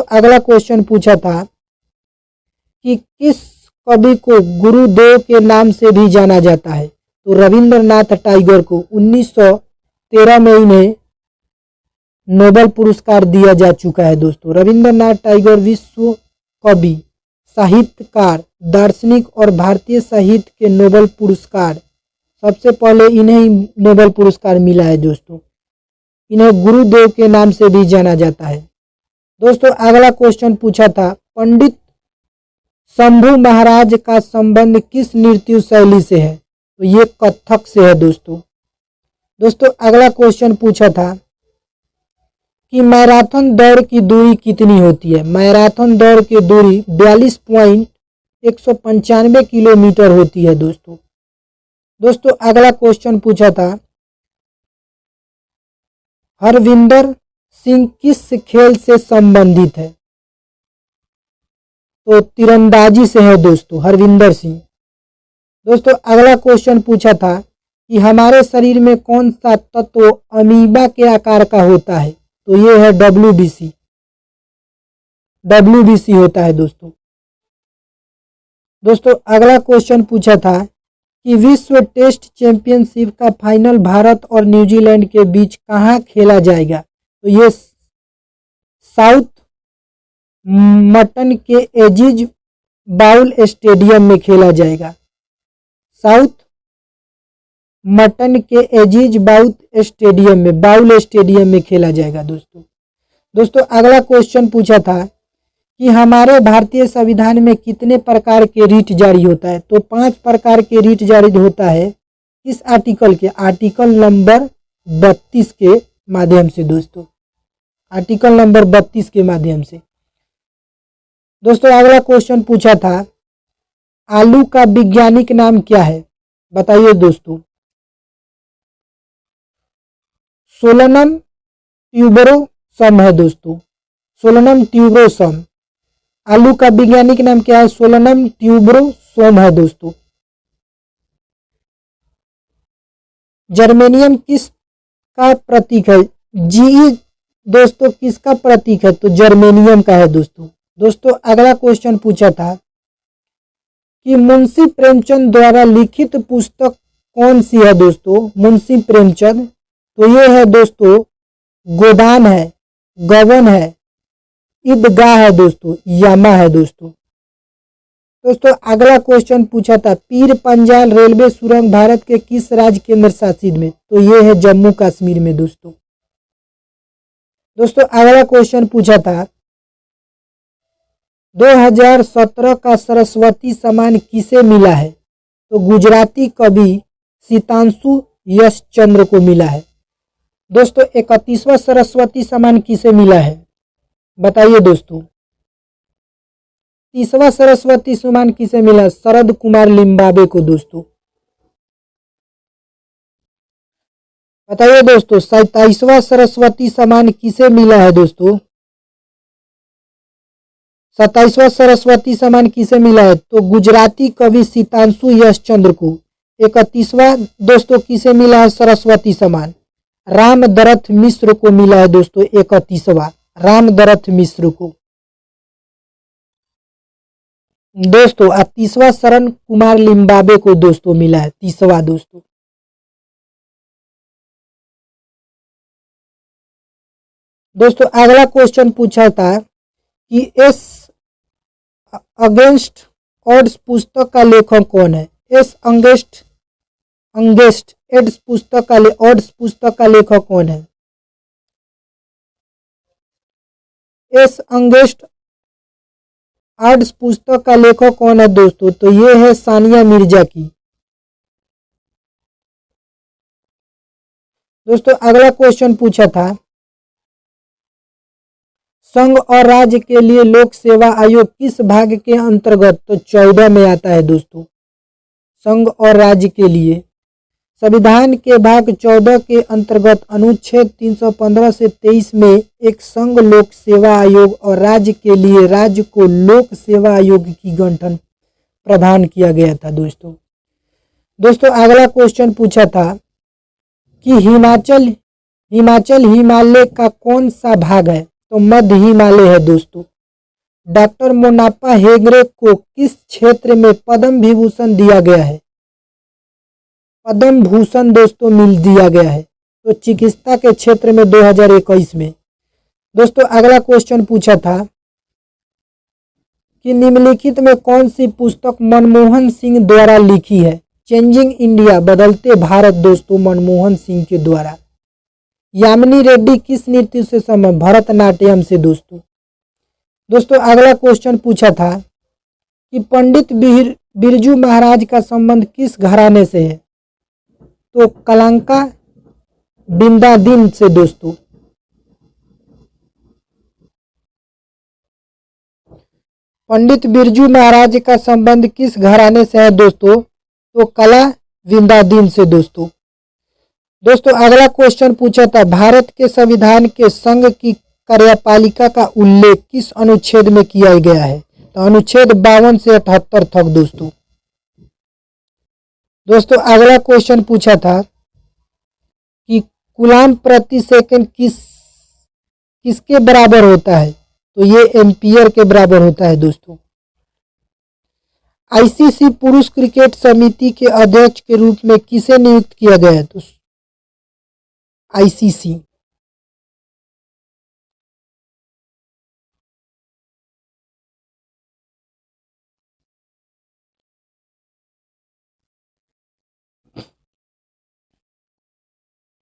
अगला क्वेश्चन पूछा था कि किस कवि को गुरुदेव के नाम से भी जाना जाता है, तो रविंद्रनाथ टैगोर को 1913 में इन्हें नोबेल पुरस्कार दिया जा चुका है दोस्तों। रविंद्रनाथ टैगोर विश्व कवि, साहित्यकार, दार्शनिक और भारतीय साहित्य के नोबेल पुरस्कार, सबसे पहले इन्हें ही नोबेल पुरस्कार मिला है दोस्तों। इन्हें गुरुदेव के नाम से भी जाना जाता है दोस्तों। अगला क्वेश्चन पूछा था, पंडित शंभू महाराज का संबंध किस नृत्य शैली से है? तो ये कथक से है दोस्तों। दोस्तों अगला क्वेश्चन पूछा था कि मैराथन दौड़ की दूरी कितनी होती है? मैराथन दौड़ की दूरी 42.195 किलोमीटर होती है दोस्तों। दोस्तों अगला क्वेश्चन पूछा था, हरविंदर सिंह किस खेल से संबंधित है? तो तीरंदाजी से है दोस्तों हरविंदर सिंह। दोस्तों अगला क्वेश्चन पूछा था कि हमारे शरीर में कौन सा तत्व अमीबा के आकार का होता है? तो ये है WBC होता है दोस्तों। दोस्तों अगला क्वेश्चन पूछा था कि विश्व टेस्ट चैंपियनशिप का फाइनल भारत और न्यूजीलैंड के बीच कहाँ खेला जाएगा? तो ये साउथ मटन के एजिज बाउल स्टेडियम में खेला जाएगा। साउथ मटन के एजिज बाउल स्टेडियम में खेला जाएगा दोस्तों। दोस्तों अगला क्वेश्चन पूछा था कि हमारे भारतीय संविधान में कितने प्रकार के रीट जारी होता है? तो 5 प्रकार के रीट जारी होता है। किस आर्टिकल के? आर्टिकल नंबर 32 के माध्यम से दोस्तों। आर्टिकल नंबर 32 के माध्यम से। दोस्तों अगला क्वेश्चन पूछा था, आलू का वैज्ञानिक नाम क्या है? बताइए दोस्तों। सोलनम ट्यूबरोसम है दोस्तों। Solanum tuberosum. आलू का वैज्ञानिक नाम क्या है? सोलनम ट्यूबरोसोम है दोस्तों। जर्मेनियम किसका प्रतीक है? जीई दोस्तों किसका प्रतीक है? तो जर्मेनियम का है दोस्तों। दोस्तों अगला क्वेश्चन पूछा था कि मुंशी प्रेमचंद द्वारा लिखित पुस्तक कौन सी है दोस्तों? मुंशी प्रेमचंद, तो ये है दोस्तों गोदान है, गबन है, ईदगाह है दोस्तों, यामा है दोस्तों। दोस्तों अगला क्वेश्चन पूछा था, पीर पंजाल रेलवे सुरंग भारत के किस राज्य केंद्र शासित में? तो ये है जम्मू कश्मीर में दोस्तों। दोस्तों अगला क्वेश्चन पूछा था, 2017 का सरस्वती सम्मान किसे मिला है? तो गुजराती कवि सीतांशु यशचंद्र को मिला है दोस्तों। 31वां सरस्वती सम्मान किसे मिला है? बताइए दोस्तों। 30वां सरस्वती सम्मान किसे मिला? शरद कुमार लिम्बावे को दोस्तों। बताइए दोस्तों 27वां सरस्वती सम्मान किसे मिला है दोस्तों? 27वां सरस्वती सम्मान किसे मिला है? तो गुजराती कवि सीतांशु यशचंद्र को। 31वां दोस्तों किसे मिला है सरस्वती सम्मान? रामदरथ मिश्र को मिला है दोस्तों। 31वां रामदरथ मिश्र को दोस्तों। 30वां शरण कुमार लिम्बावे को दोस्तों मिला है 30वां दोस्तों। दोस्तों अगला क्वेश्चन पूछा था कि एस अगेंस्ट ऑड्स पुस्तक का लेखक कौन है? एस अगेंस्ट एड्स पुस्तक का ऑड्स पुस्तक का लेखक कौन है? एस अगेंस्ट ऑड्स पुस्तक का लेखक कौन है दोस्तों? तो ये है सानिया मिर्जा की। दोस्तों अगला क्वेश्चन पूछा था, संघ और राज्य के लिए लोक सेवा आयोग किस भाग के अंतर्गत? तो 14 में आता है दोस्तों। संघ और राज्य के लिए संविधान के भाग 14 के अंतर्गत अनुच्छेद 315 से 23 में एक संघ लोक सेवा आयोग और राज्य के लिए राज्य को लोक सेवा आयोग की गठन प्रदान किया गया था दोस्तों। दोस्तों अगला क्वेश्चन पूछा था कि हिमालय का कौन सा भाग है? तो मध्य हिमालय है दोस्तों। डॉक्टर मोनाप्पा हेगड़े को किस क्षेत्र में पद्म विभूषण दिया गया है? पद्म भूषण दोस्तों मिल दिया गया है? तो चिकित्सा के क्षेत्र में 2021 में। दोस्तों अगला क्वेश्चन पूछा था कि निम्नलिखित में कौन सी पुस्तक मनमोहन सिंह द्वारा लिखी है? चेंजिंग इंडिया, बदलते भारत दोस्तों मनमोहन सिंह के द्वारा। यामिनी रेड्डी किस नृत्य से संबंध? भरतनाट्यम से दोस्तों। दोस्तों अगला क्वेश्चन पूछा था कि पंडित बिरजू महाराज का संबंध किस घराने से है? तो कलंका बिंदादीन से दोस्तों। पंडित बिरजू महाराज का संबंध किस घराने से है दोस्तों? तो कला विंदादीन से दोस्तों। दोस्तों अगला क्वेश्चन पूछा था भारत के संविधान के संघ की कार्यपालिका का उल्लेख किस अनुच्छेद में किया गया है? तो अनुच्छेद 52 से 78 तक दोस्तों। दोस्तों अगला क्वेश्चन पूछा था कि कूलाम प्रति सेकंड किसके बराबर होता है? तो ये एम्पियर के बराबर होता है दोस्तों। आईसीसी पुरुष क्रिकेट समिति के अध्यक्ष के रूप में किसे नियुक्त किया गया है? तो आईसीसी।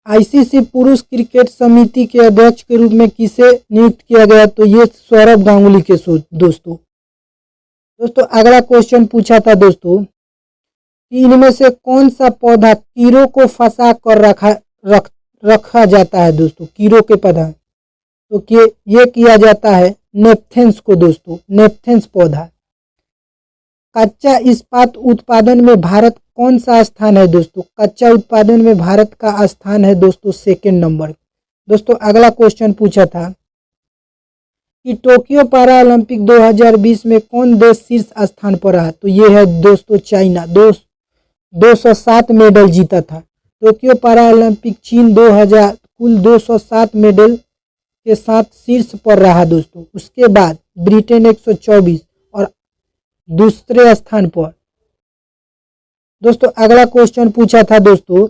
आईसीसी पुरुष क्रिकेट समिति के अध्यक्ष के रूप में किसे नियुक्त किया गया? तो ये सौरभ गांगुली के दोस्तों। दोस्तों अगला क्वेश्चन पूछा था दोस्तों कि इनमें से कौन सा पौधा कीड़ों को फंसा कर रखा जाता है दोस्तों? कीड़ों के पौधा तो ये किया जाता है नेपथेंस को दोस्तों, नेपथेंस पौधा। कच्चा इस्पात उत्पादन में भारत कौन सा स्थान है दोस्तों? कच्चा उत्पादन में भारत का स्थान है दोस्तों 2nd नंबर। दोस्तों अगला क्वेश्चन पूछा था कि टोक्यो पैरा ओलंपिक 2020 में कौन देश शीर्ष स्थान पर रहा? तो ये है दोस्तों चाइना। 207 मेडल जीता था। टोक्यो पैरा ओलंपिक चीन 2000 कुल 207 मेडल के साथ शीर्ष पर रहा दोस्तों। उसके बाद ब्रिटेन 124 और दूसरे स्थान पर। दोस्तों अगला क्वेश्चन पूछा था दोस्तों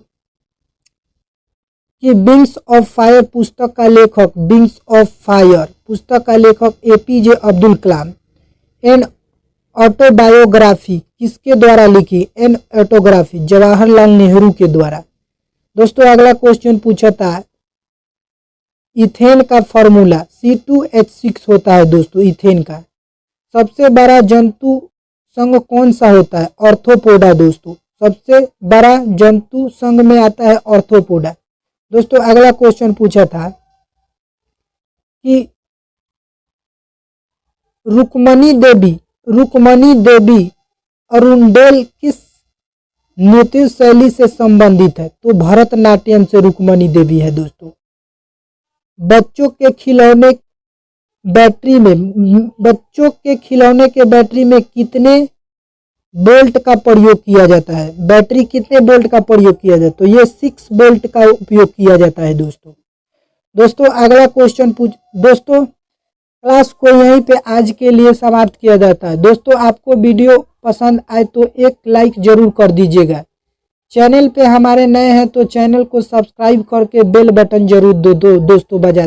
कि विंग्स ऑफ फायर पुस्तक का लेखक, विंग्स ऑफ फायर पुस्तक का लेखक APJ Abdul Kalam. An autobiography किसके द्वारा लिखी? एन ऑटोग्राफी जवाहरलाल नेहरू के द्वारा। दोस्तों अगला क्वेश्चन पूछा था इथेन का फॉर्मूला C2H6 होता है दोस्तों। इथेन का सबसे बड़ा जंतु संघ कौन सा होता है? ऑर्थोपोडा दोस्तों। सबसे बड़ा जंतु संघ में आता है ऑर्थोपोडा। दोस्तों अगला क्वेश्चन पूछा था कि रुक्मणी देवी अरुणडेल किस नृत्य शैली से संबंधित है? तो भरतनाट्यम से रुक्मणी देवी है दोस्तों। बच्चों के खिलौने के बैटरी में कितने बोल्ट का प्रयोग किया जाता है? बैटरी कितने बोल्ट का प्रयोग किया जाता है? तो ये 6 बोल्ट का उपयोग किया जाता है दोस्तों। दोस्तों अगला क्वेश्चन दोस्तों क्लास को यहीं पे आज के लिए समाप्त किया जाता है। दोस्तों आपको वीडियो पसंद आए तो एक लाइक जरूर कर दीजिएगा। चैनल पे हमारे नए हैं तो चैनल को सब्सक्राइब करके बेल बटन जरूर दोस्तों बजा